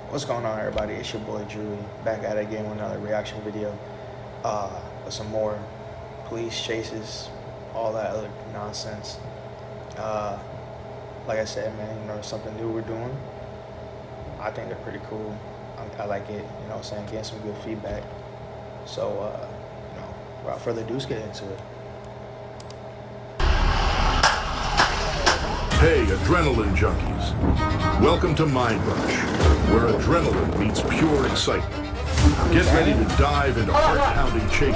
What's going on, everybody? It's your boy Drew, back at it again with another reaction video. With some more police chases, all that other nonsense. Like I said, man, it's something new we're doing. I think they're pretty cool. I like it, what I'm saying, getting some good feedback. So, without further ado, let's get into it. Hey, adrenaline junkies. Welcome to Mind Rush, where adrenaline meets pure excitement. Get ready to dive into heart-pounding chases,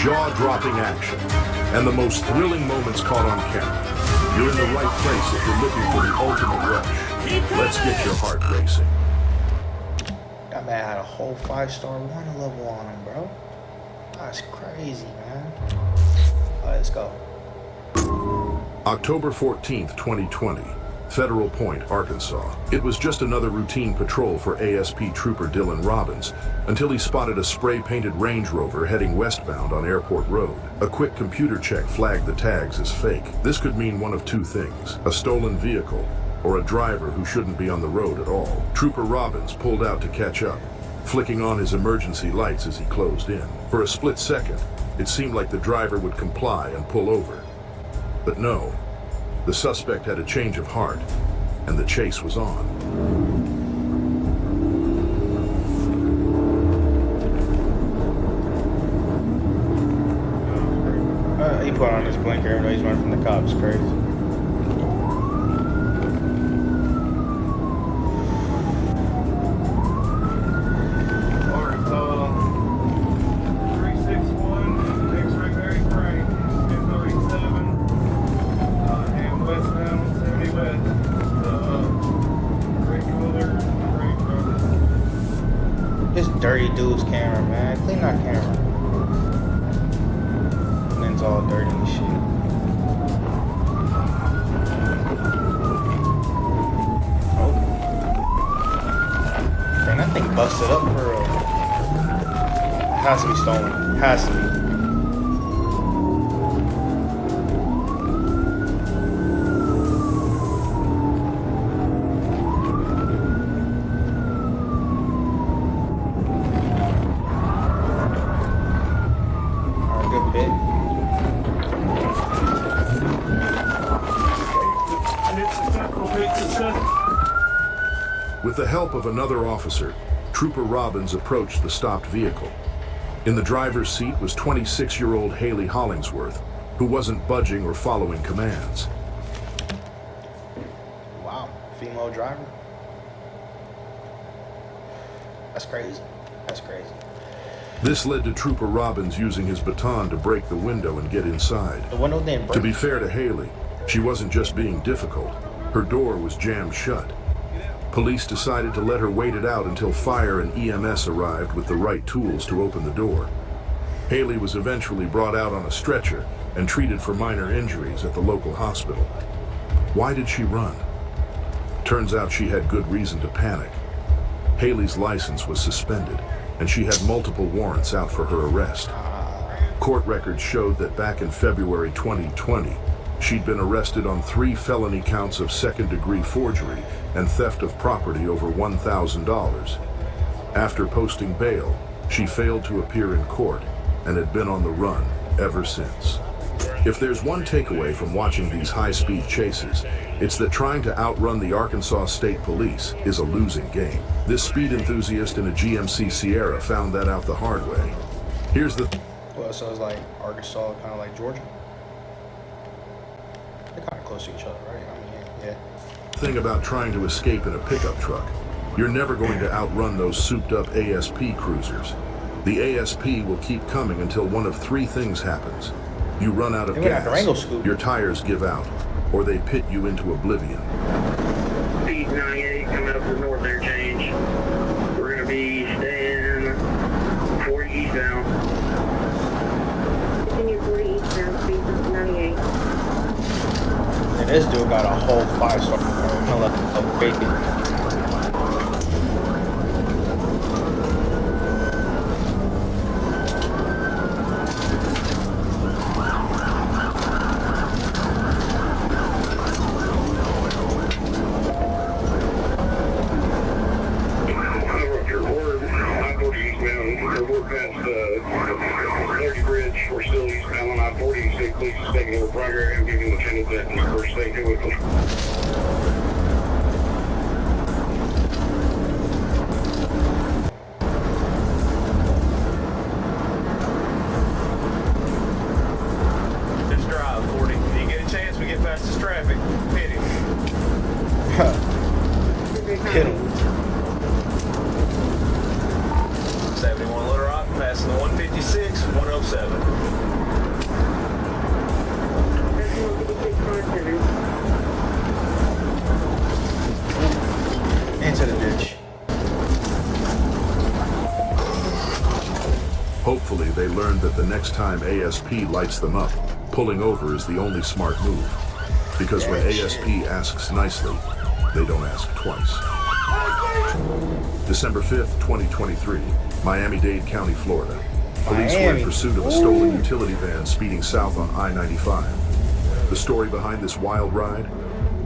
jaw-dropping action, and the most thrilling moments caught on camera. You're in the right place if you're looking for the ultimate rush. Let's get your heart racing. That man had a whole 5-star warning level on him, bro. That's crazy, man. All right, let's go. October 14th, 2020, Federal Point, Arkansas. It was just another routine patrol for ASP Trooper Dylan Robbins until he spotted a spray-painted Range Rover heading westbound on Airport Road. A quick computer check flagged the tags as fake. This could mean one of two things: a stolen vehicle or a driver who shouldn't be on the road at all. Trooper Robbins pulled out to catch up, flicking on his emergency lights as he closed in. For a split second, it seemed like the driver would comply and pull over. But no, the suspect had a change of heart, and the chase was on. He put on his blinker even though he's running from the cops. Crazy. This dirty dude's camera, man. Clean that camera. And it's all dirty and shit. Oh. Man, that thing busted up for real. It has to be stolen. It has to be. With the help of another officer, Trooper Robbins approached the stopped vehicle. In the driver's seat was 26-year-old Haley Hollingsworth, who wasn't budging or following commands. Wow, female driver? That's crazy. That's crazy. This led to Trooper Robbins using his baton to break the window and get inside. The window didn't break. To be fair to Haley, she wasn't just being difficult. Her door was jammed shut. Police decided to let her wait it out until fire and EMS arrived with the right tools to open the door. Haley was eventually brought out on a stretcher and treated for minor injuries at the local hospital. Why did she run? Turns out she had good reason to panic. Haley's license was suspended, and she had multiple warrants out for her arrest. Court records showed that back in February 2020, she'd been arrested on 3 felony counts of second-degree forgery and theft of property over $1,000. After posting bail, she failed to appear in court and had been on the run ever since. If there's one takeaway from watching these high-speed chases, it's that trying to outrun the Arkansas State Police is a losing game. This speed enthusiast in a GMC Sierra found that out the hard way. Here's the... Well, so it's like Arkansas, kind of like Georgia? They're kind of close to each other, right? I mean, yeah. thing about trying to escape in a pickup truck. You're never going to outrun those souped-up ASP cruisers. The ASP will keep coming until one of 3 things happens. You run out of gas, your tires give out, or they pit you into oblivion. Speed 98 coming up the north interchange. We're going to be staying 40 eastbound. Continue 40 eastbound, speed 98. And this dude got a whole 5-star. Baby. past the 30 bridge. We're still eastbound on I-40. State police is taking over progress. I'm giving the channel that in the first state with them. Just drive 40. If you get a chance, we get past this traffic. Hit him. Hit him. 71 Little Rock, passing the 156, 107. Into the ditch. Hopefully, they learned that the next time ASP lights them up, pulling over is the only smart move. Because when ASP asks nicely, they don't ask twice. December 5th, 2023, Miami-Dade County, Florida. Police were in pursuit of a stolen utility van speeding south on I-95. The story behind this wild ride?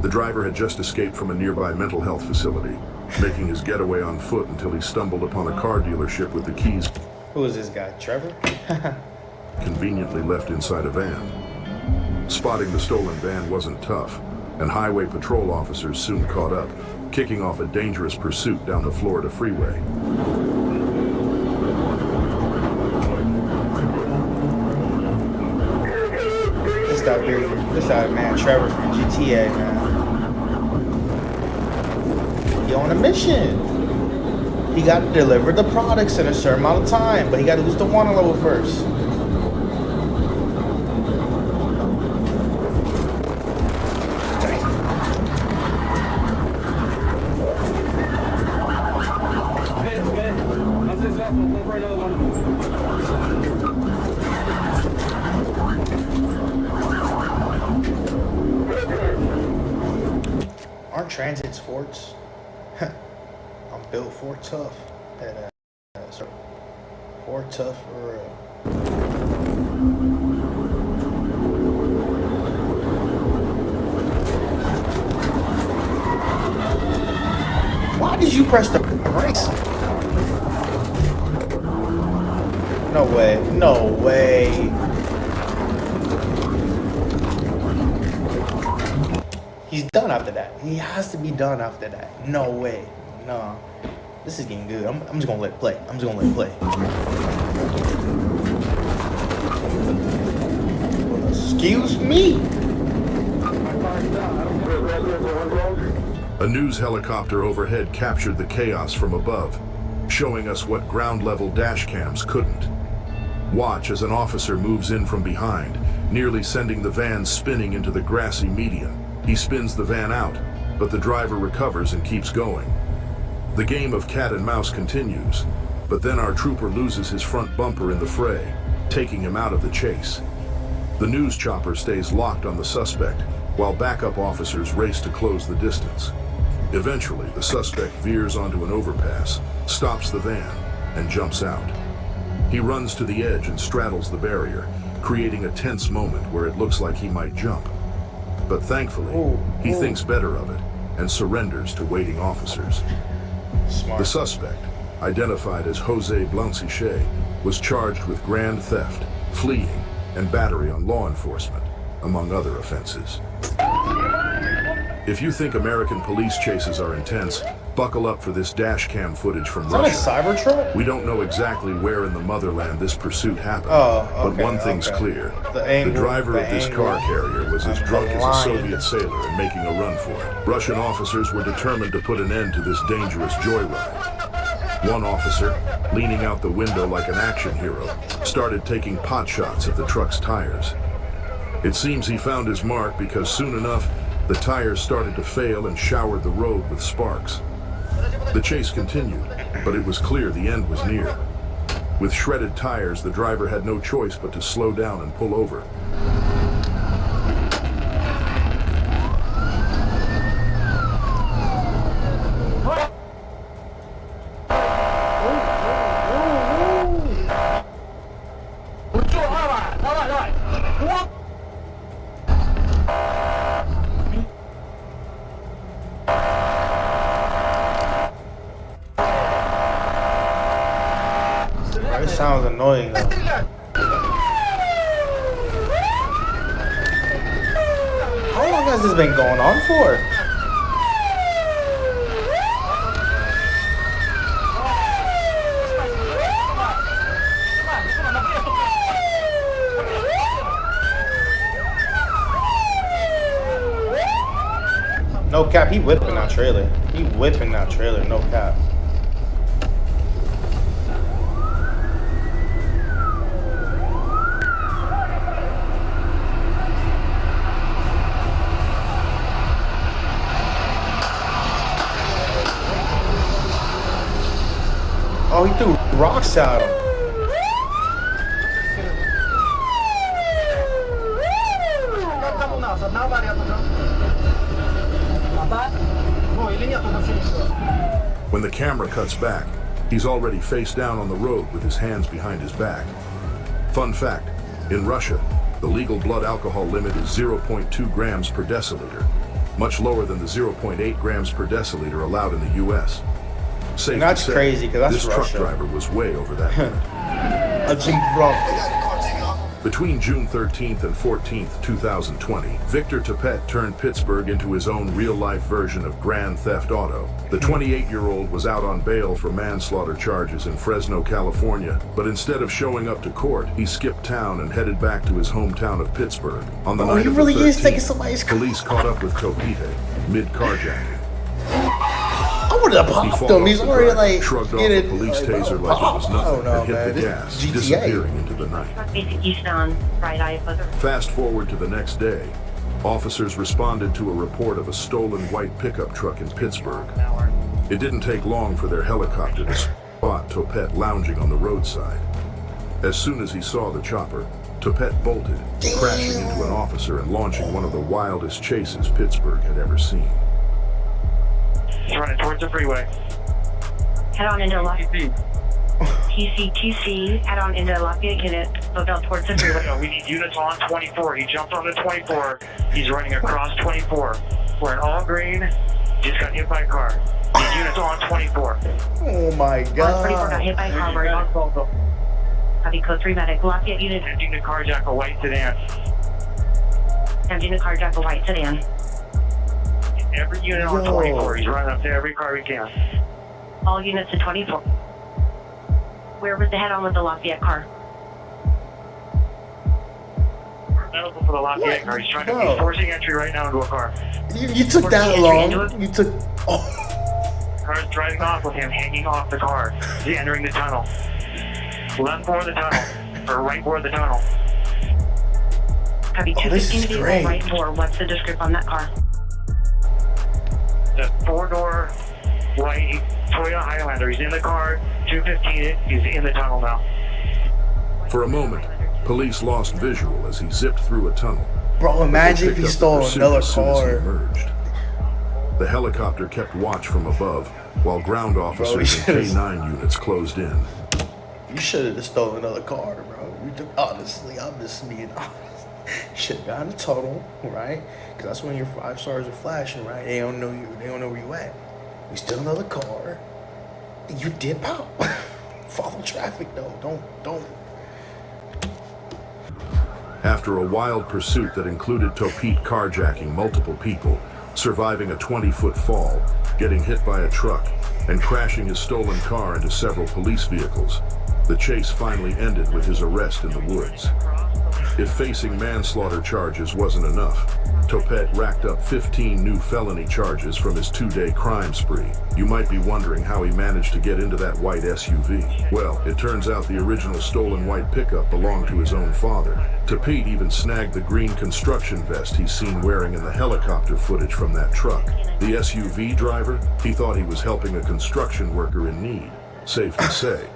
The driver had just escaped from a nearby mental health facility, making his getaway on foot until he stumbled upon a car dealership with the keys Who is this guy? Trevor? conveniently left inside a van. Spotting the stolen van wasn't tough, and highway patrol officers soon caught up, kicking off a dangerous pursuit down the Florida freeway. This guy, man, Trevor from GTA, man. He on a mission. He got to deliver the products in a certain amount of time, but he got to lose the water level first. Aren't transits forts? I'm built for tough. For tough for real. Why did you press the brakes? No way. No way. He's done after that. He has to be done after that. No way. No. This is getting good. I'm just gonna let it play. I'm just gonna let it play. Excuse me. A news helicopter overhead captured the chaos from above, showing us what ground-level dash cams couldn't. Watch as an officer moves in from behind, nearly sending the van spinning into the grassy median. He spins the van out, but the driver recovers and keeps going. The game of cat and mouse continues, but then our trooper loses his front bumper in the fray, taking him out of the chase. The news chopper stays locked on the suspect, while backup officers race to close the distance. Eventually, the suspect veers onto an overpass, stops the van, and jumps out. He runs to the edge and straddles the barrier, creating a tense moment where it looks like he might jump. But thankfully, he thinks better of it and surrenders to waiting officers. Smart. The suspect, identified as Jose Blanciche, was charged with grand theft, fleeing, and battery on law enforcement, among other offenses. If you think American police chases are intense, buckle up for this dash cam footage from Russia. Is that a Cybertruck? We don't know exactly where in the motherland this pursuit happened, but one thing's clear. The driver of this car carrier was as drunk as a Soviet sailor and making a run for it. Russian officers were determined to put an end to this dangerous joyride. One officer, leaning out the window like an action hero, started taking pot shots at the truck's tires. It seems he found his mark because soon enough, the tires started to fail and showered the road with sparks. The chase continued, but it was clear the end was near. With shredded tires, the driver had no choice but to slow down and pull over. sounds annoying though. How long has this been going on for? No cap, he whipping that trailer. He whipping that trailer, no cap. Oh, he threw rocks at him. When the camera cuts back, he's already face down on the road with his hands behind his back. Fun fact, in Russia, the legal blood alcohol limit is 0.2 grams per deciliter, much lower than the 0.8 grams per deciliter allowed in the U.S. Safe And that's to say, crazy, 'cause that's this Russia. truck driver was way over that limit. A Jeep Bronco. Between June 13th and 14th, 2020, Victor Topet turned Pittsburgh into his own real-life version of Grand Theft Auto. The 28-year-old was out on bail for manslaughter charges in Fresno, California, but instead of showing up to court, he skipped town and headed back to his hometown of Pittsburgh. On the Oh, night he of really the is 13th, taking somebody's car. police caught up with Topete mid-carjacking. I would have He popped fought him. off He's the already driver, like shrugged off getting a police like, taser like it was nothing, Oh no, and hit man. the This gas, GTA. disappearing into the night. Basic east on right eye buzzer. Fast forward to the next day, officers responded to a report of a stolen white pickup truck in Pittsburgh. It didn't take long for their helicopter to spot Topet lounging on the roadside. As soon as he saw the chopper, Topet bolted, crashing into an officer and launching one of the wildest chases Pittsburgh had ever seen. He's running towards the freeway. Head on into TC, head on into Lafayette, get it, go down towards the freeway. We need units on 24. He jumped on the 24. He's running across 24. We're in all green. Just got hit by a car. Need units on 24. Oh my On 24 got god. hit by a car, we're on Copy code 3 medic, Lafayette unit, Emptying the carjack, a white sedan. emptying the carjack, a white sedan. Every unit on Yo. 24. He's running up to every car he can. All units to 24. Where was the head on with the Lafayette car? Medical for the Lafayette car. He's trying to No. be forcing entry right now into a car. You took that long. You took. Oh. Car's driving off with him hanging off the car. He's entering the tunnel. Left for the tunnel. Or right for the tunnel. Copy Oh, this 215 is vehicle, great. right door. What's the description on that car? The four-door white Toyota Highlander. He's in the car. 215. He's in the tunnel now. For a moment, police lost visual as he zipped through a tunnel. Bro, imagine if he Picked up the stole pursuit another as soon as he car. emerged. The helicopter kept watch from above, while ground officers and should've- K-9 units closed in. You should have just stolen another car, bro. Honestly, I'm just being honest. You should have gotten a total, right? Because that's when your 5 stars are flashing, right? They don't know you. They don't know where you at. You steal another car. You dip out. Follow traffic, though. Don't. After a wild pursuit that included Topete carjacking multiple people, surviving a 20-foot fall, getting hit by a truck, and crashing his stolen car into several police vehicles, the chase finally ended with his arrest in the woods. If facing manslaughter charges wasn't enough, Topet racked up 15 new felony charges from his 2-day crime spree. You might be wondering how he managed to get into that white SUV. Well, it turns out the original stolen white pickup belonged to his own father. Topet even snagged the green construction vest he's seen wearing in the helicopter footage from that truck. The SUV driver, he thought he was helping a construction worker in need. Safe to say,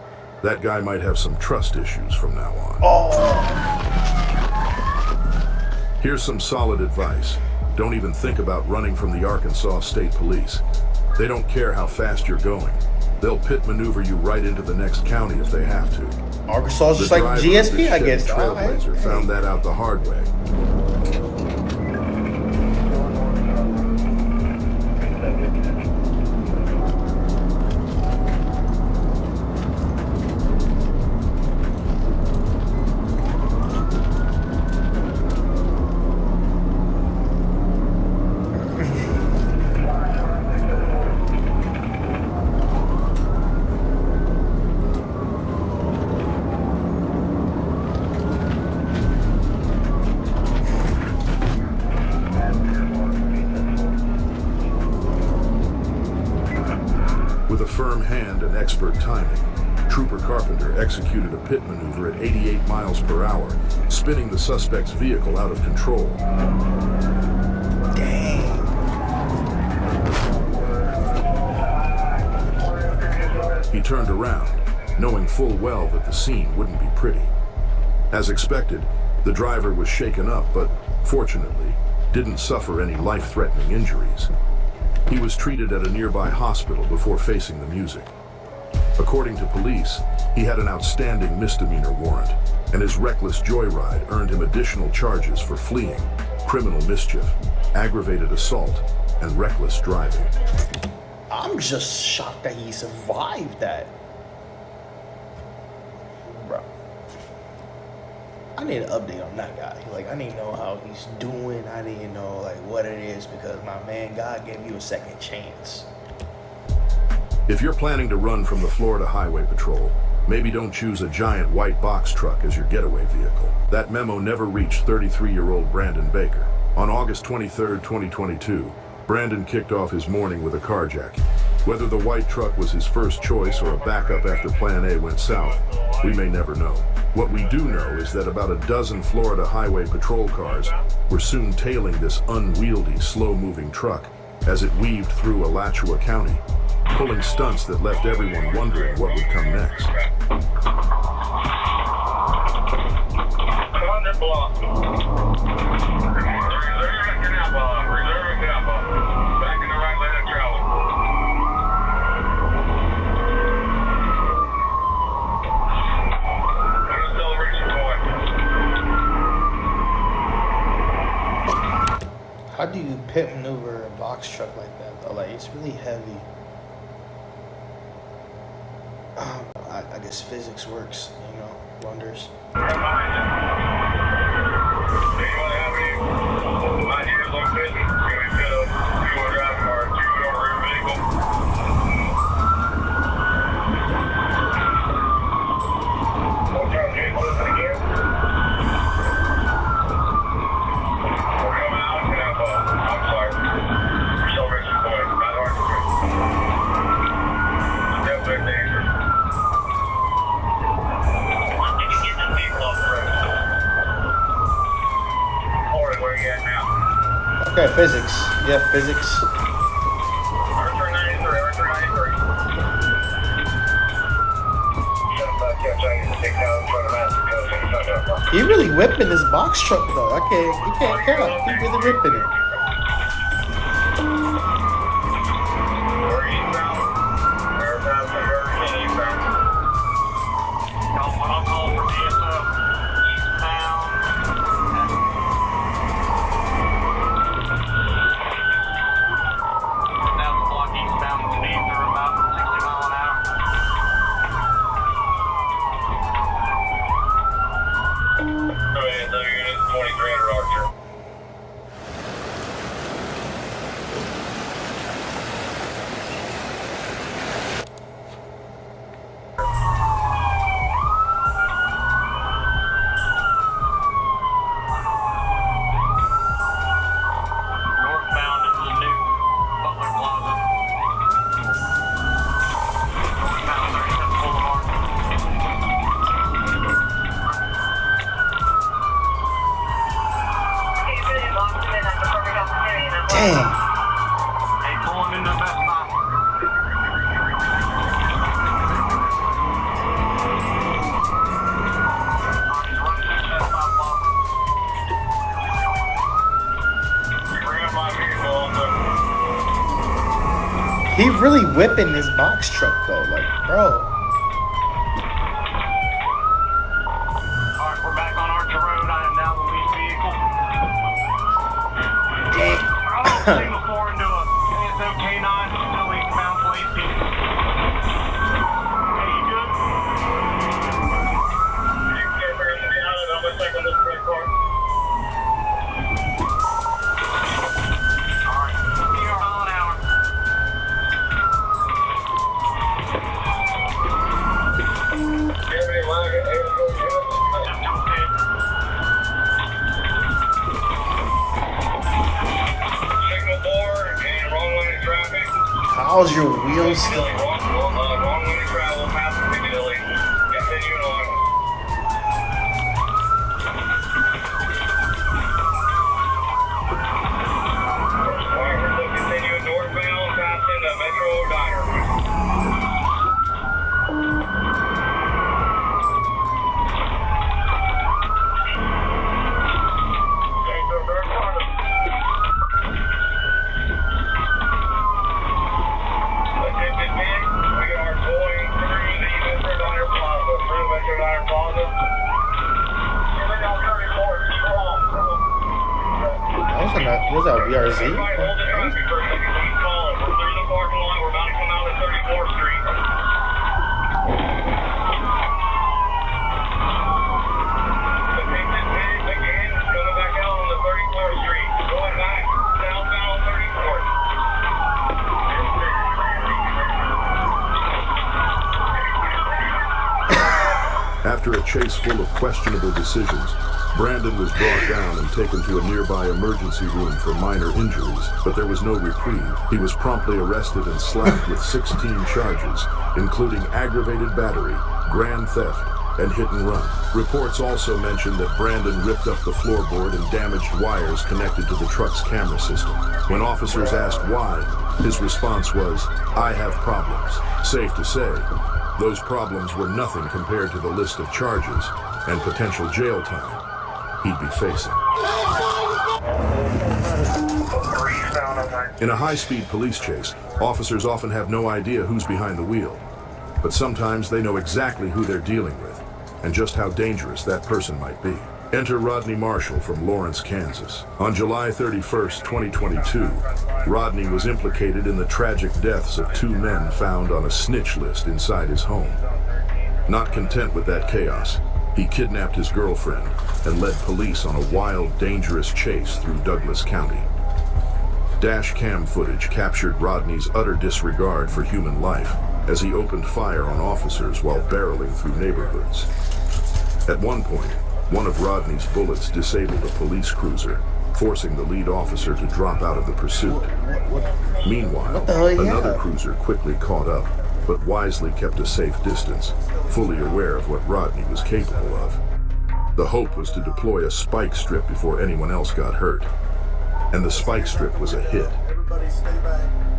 that guy might have some trust issues from now on. Here's some solid advice. Don't even think about running from the Arkansas State Police. They don't care how fast you're going. They'll pit maneuver you right into the next county if they have to. Arkansas is The just like driver of GSP, this I guess. Chevy All right. Trailblazer found that out the hard way. hand and expert timing, Trooper Carpenter executed a pit maneuver at 88 miles per hour, spinning the suspect's vehicle out of control. Dang. He turned around, knowing full well that the scene wouldn't be pretty. As expected, the driver was shaken up, but fortunately, didn't suffer any life-threatening injuries. He was treated at a nearby hospital before facing the music. According to police, he had an outstanding misdemeanor warrant, and his reckless joyride earned him additional charges for fleeing, criminal mischief, aggravated assault, and reckless driving. I'm just shocked that he survived that. Bro. I need an update on that guy. Like, I need to know how he's doing. I need to know, like, what it is, because my man, God gave you a second chance. If you're planning to run from the Florida Highway Patrol, maybe don't choose a giant white box truck as your getaway vehicle. That memo never reached 33-year-old Brandon Baker. On August 23, 2022, Brandon kicked off his morning with a carjacking. Whether the white truck was his first choice or a backup after Plan A went south, we may never know. What we do know is that about a dozen Florida Highway Patrol cars were soon tailing this unwieldy, slow-moving truck as it weaved through Alachua County, pulling stunts that left everyone wondering what would come next. How do you pit maneuver a box truck like that, though? Like, it's really heavy. I guess physics works, you know, wonders. Okay, physics. Yeah, physics. He really whipping this box truck though. You can't count. He really whipping it. He really whipping this box truck though, like, bro. Alright, we're back on Archer Road. I am now the lead vehicle. Dang. Signal 4 into a ASO K9, still eastbound to AC. Hey, you good? Alright, PR mile an hour. How's your wheels still? What's that, BRZ? Everybody hold it right before you call it. We're through the parking lot. We're about to come out of 34th Street. So take this big again, coming back out on the 34th Street. Going back southbound on 34th. After a chase full of questionable decisions, Brandon was brought down and taken to a nearby emergency room for minor injuries, but there was no reprieve. He was promptly arrested and slapped with 16 charges, including aggravated battery, grand theft, and hit and run. Reports also mentioned that Brandon ripped up the floorboard and damaged wires connected to the truck's camera system. When officers asked why, his response was, "I have problems." Safe to say, those problems were nothing compared to the list of charges and potential jail time he'd be facing. In a high-speed police chase, officers often have no idea who's behind the wheel, but sometimes they know exactly who they're dealing with and just how dangerous that person might be. Enter Rodney Marshall from Lawrence, Kansas. On July 31st, 2022, Rodney was implicated in the tragic deaths of two men found on a snitch list inside his home. Not content with that chaos, he kidnapped his girlfriend and led police on a wild, dangerous chase through Douglas County. Dash cam footage captured Rodney's utter disregard for human life as he opened fire on officers while barreling through neighborhoods. At one point, one of Rodney's bullets disabled a police cruiser, forcing the lead officer to drop out of the pursuit. Meanwhile, another cruiser quickly caught up, but wisely kept a safe distance, fully aware of what Rodney was capable of. The hope was to deploy a spike strip before anyone else got hurt. And the spike strip was a hit.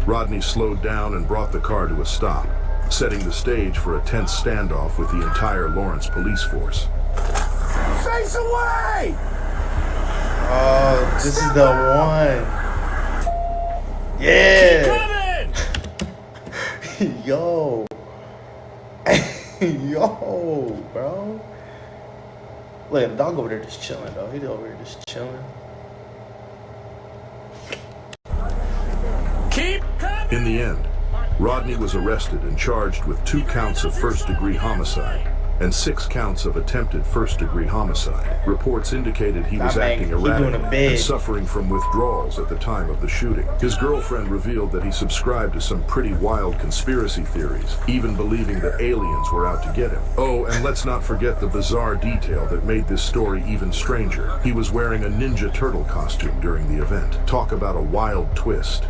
Rodney slowed down and brought the car to a stop, setting the stage for a tense standoff with the entire Lawrence police force. Face away! Oh, this is the one. Yeah. Yo. Yo, bro. Look, the dog over there just chilling, though. He's over there just chilling. Keep coming! In the end, Rodney was arrested and charged with 2 counts of first-degree homicide and 6 counts of attempted first-degree homicide. Reports indicated he was acting erratically and suffering from withdrawals at the time of the shooting. His girlfriend revealed that he subscribed to some pretty wild conspiracy theories, even believing that aliens were out to get him. Oh, and let's not forget the bizarre detail that made this story even stranger. He was wearing a Ninja Turtle costume during the event. Talk about a wild twist.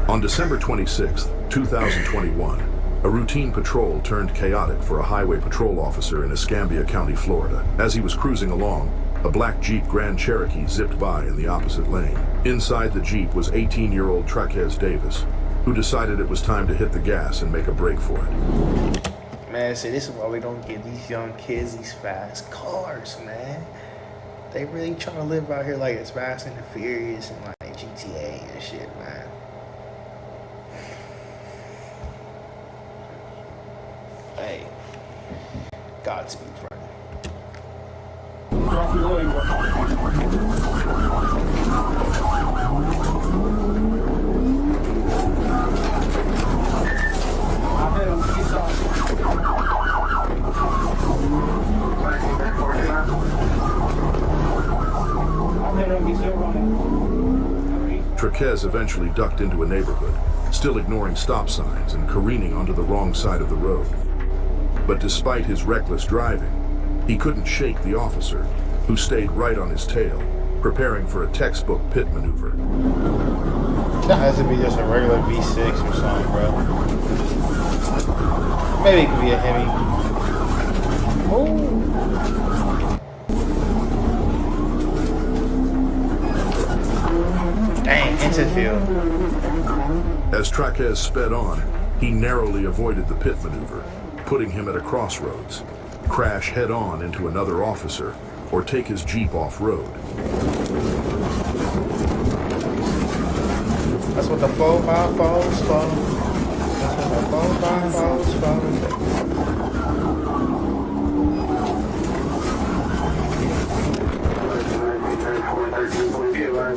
On December 26, 2021, a routine patrol turned chaotic for a highway patrol officer in Escambia County, Florida. As he was cruising along, a black Jeep Grand Cherokee zipped by in the opposite lane. Inside the Jeep was 18-year-old Traquez Davis, who decided it was time to hit the gas and make a break for it. Man, see, this is why we don't give these young kids these fast cars, man. They really trying to live out here like it's Fast and the Furious and like GTA and shit, man. Hey, Godspeed, friend. Traquez eventually ducked into a neighborhood, still ignoring stop signs and careening onto the wrong side of the road. But despite his reckless driving, he couldn't shake the officer, who stayed right on his tail, preparing for a textbook pit maneuver. That has to be just a regular V6 or something, bro. Maybe it could be a Hemi. Oh. Dang, into the field. As Traquez sped on, he narrowly avoided the pit maneuver, putting him at a crossroads, crash head-on into another officer, or take his Jeep off-road. That's what the 4x4's for. That's what the 4x4's for. So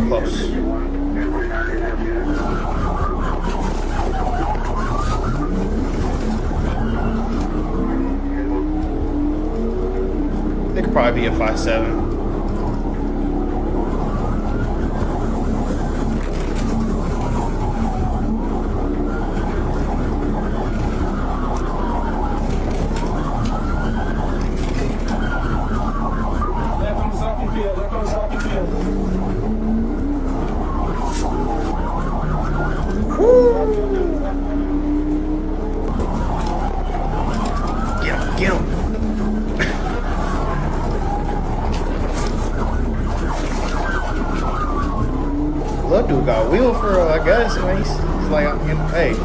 close. They could probably be a 5'7". Get him. Little dude got a wheel for, I guess. Man, he's like, hey.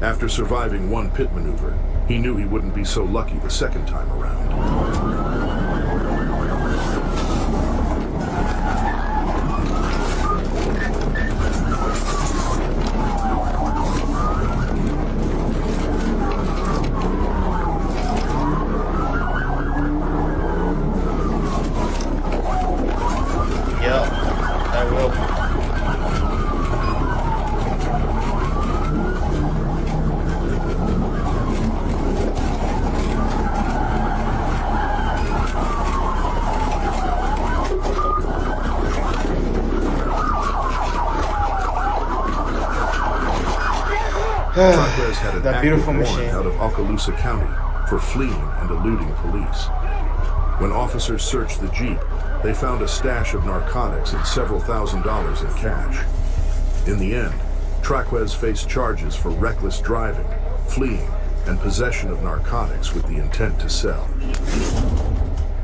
After surviving one pit maneuver, he knew he wouldn't be so lucky the second time around. Yep, that will. Trackwez had an That active beautiful warrant machine. out of Okaloosa County for fleeing and eluding police. When officers searched the Jeep, they found a stash of narcotics and several $1,000s in cash. In the end, Trackwez faced charges for reckless driving, fleeing, and possession of narcotics with the intent to sell.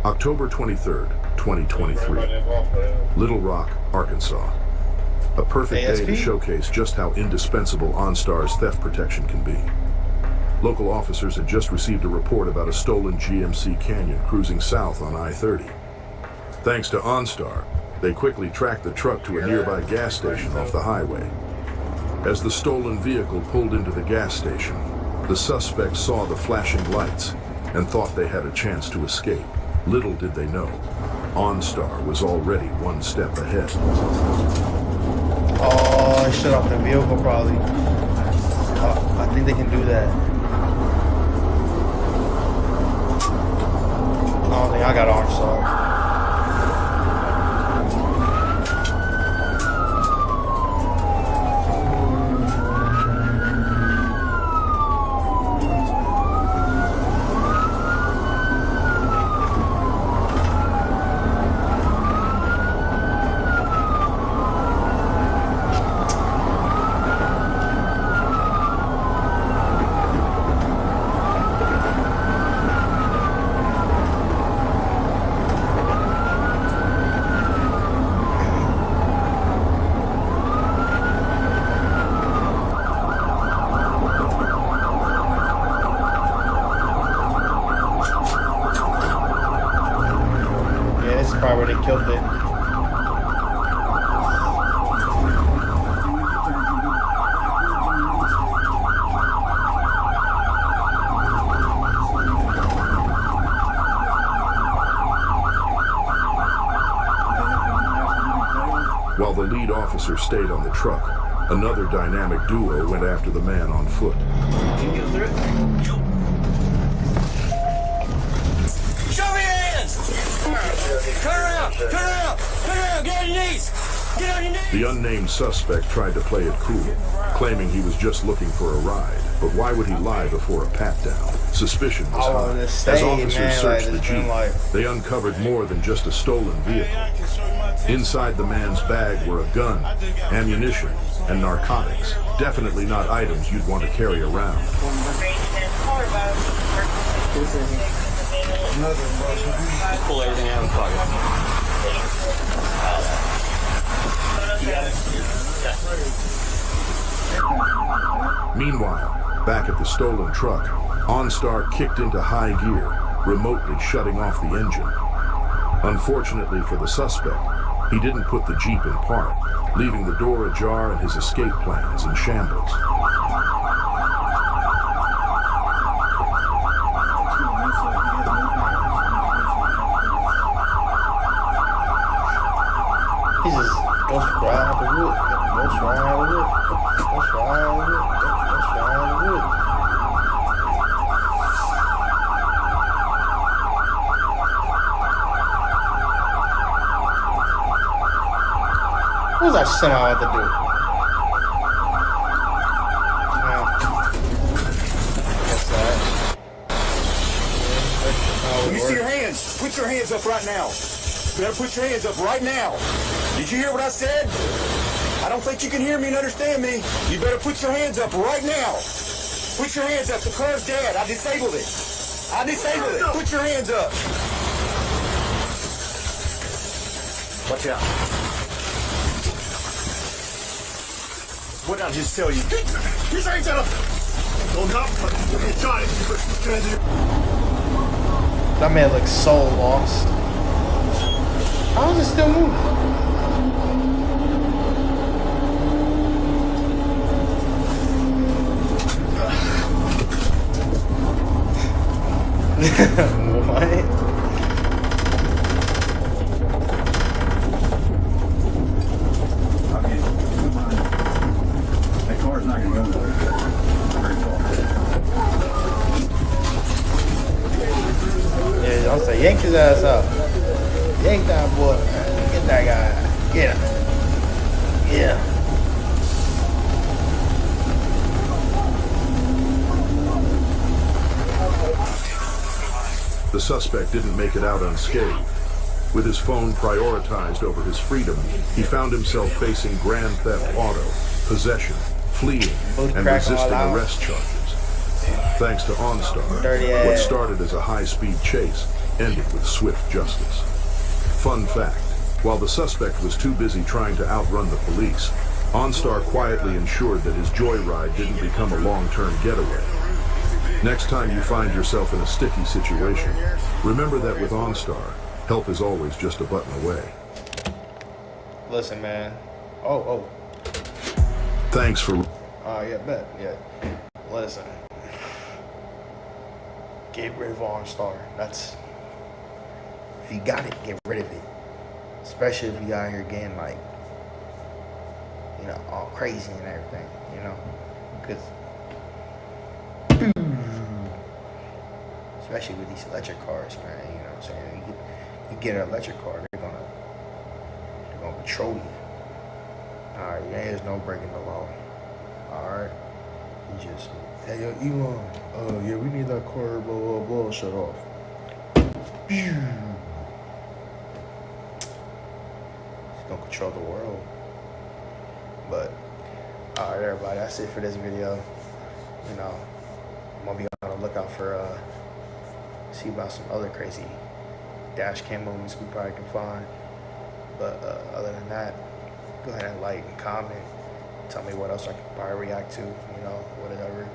October 23rd, 2023. Little Rock, Arkansas. A perfect day to ASP? showcase just how indispensable OnStar's theft protection can be. Local officers had just received a report about a stolen GMC Canyon cruising south on I-30. Thanks to OnStar, they quickly tracked the truck to a nearby gas station off the highway. As the stolen vehicle pulled into the gas station, the suspects saw the flashing lights and thought they had a chance to escape. Little did they know, OnStar was already one step ahead. Oh, I shut off the vehicle probably. I think they can do that. I don't think I got OnStar. Probably where they killed it. While the lead officer stayed on the truck, another dynamic duo went after the man on foot. Show me your hands! Turn around! Turn around! Turn around! Get on your knees! Get on your knees! The unnamed suspect tried to play it cool, claiming he was just looking for a ride. But why would he lie before a pat-down? Suspicion was high. Stay, As officers man, searched like, the Jeep, they uncovered more than just a stolen vehicle. Inside the man's bag were a gun, ammunition, and narcotics. Definitely not items you'd want to carry around. Just pull everything out of the pocket. Meanwhile, back at the stolen truck, OnStar kicked into high gear, remotely shutting off the engine. Unfortunately for the suspect, he didn't put the Jeep in park, leaving the door ajar and his escape plans in shambles. He just goes right out the wood. Goes right out the wood. Goes right out the wood. Goes right out the wood. What was that shit I had to do? What's that? Let me see your hands. Put your hands up right now. You better put your hands up right now. Did you hear what I said? I don't think you can hear me and understand me. You better put your hands up right now. Put your hands up. The car's dead. I disabled it. I disabled it. Put your hands up. Watch out. What did I just tell you? Get your hands up. Hold up. That man looks so lost. How is it still moving? What? That car's not gonna go nowhere. Yeah, I'll say yank his ass up. Yank that boy. Get that guy. Get him. Yeah. The suspect didn't make it out unscathed. With his phone prioritized over his freedom, he found himself facing grand theft auto, possession, fleeing, and resisting arrest charges. Thanks to OnStar, what started as a high-speed chase ended with swift justice. Fun fact, while the suspect was too busy trying to outrun the police, OnStar quietly ensured that his joyride didn't become a long-term getaway. Next time you find yourself in a sticky situation, remember that with OnStar, help is always just a button away. Listen, man. Oh. Thanks for... Yeah, bet. Yeah. Listen. Get rid of OnStar. That's... If you got it, get rid of it. Especially if you out here getting, like, you know, all crazy and everything, you know? Because... Especially with these electric cars, man, you know what I'm saying? You get an electric car, they're gonna control you. Alright, there's no breaking the law. Alright? You just, hey, yo, Elon, yeah, we need that car, blah, blah, blah, shut off. He's gonna control the world. But, alright, everybody, that's it for this video. You know, I'm gonna be on the lookout for, see about some other crazy dash cam moments we probably can find. But other than that, go ahead and like and comment. Tell me what else I can probably react to, you know, whatever.